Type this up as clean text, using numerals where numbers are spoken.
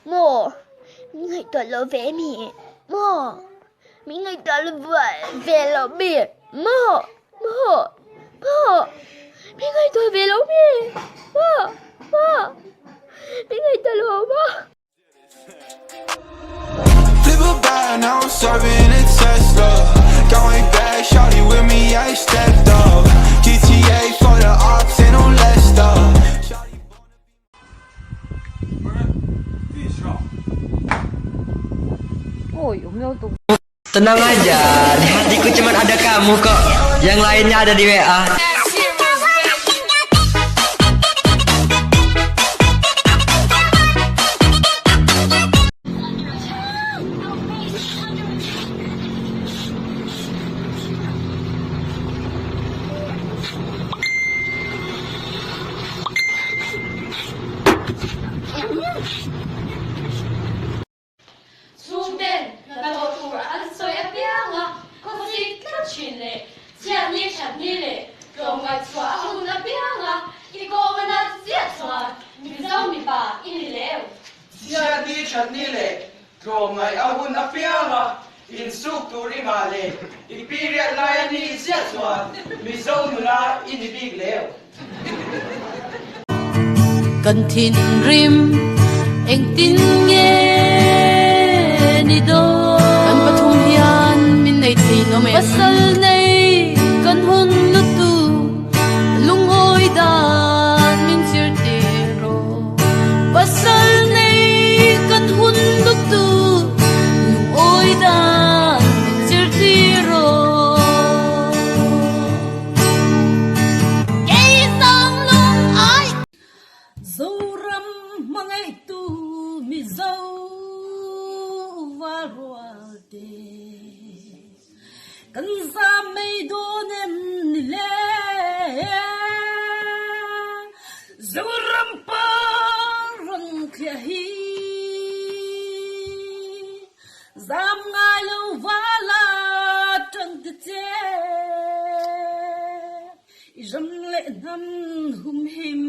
Mô, mi ngày tòa lô vẽ mi. Mô, mi ngày tòa lô vẽ lô bì. Mô, mi ngày tòa vẽ lô bì. Mô, mi ngày tòa lô bò. Flip a bag, now I'm serving a Tesla. Going back, shawty with me, I stepped up. GTA for the ops, ain't no less stuff. Tenang aja, di hatiku cuma ada kamu kok. Yang lainnya ada di WA. Cần thìn rim anh tin nghe ni do cần pathum hian min nei thi no me pasal nei cần hun lu tu lung oi dan min sir ti ro pasal nei cần hun lu tu lung oi dan min sir ti ro kay sang lung ai Zoram mangai tu mi zau varwate kan za mei donem ni le Zoram parang khia hi zam ngai lo vala tang te che jam le nam hum him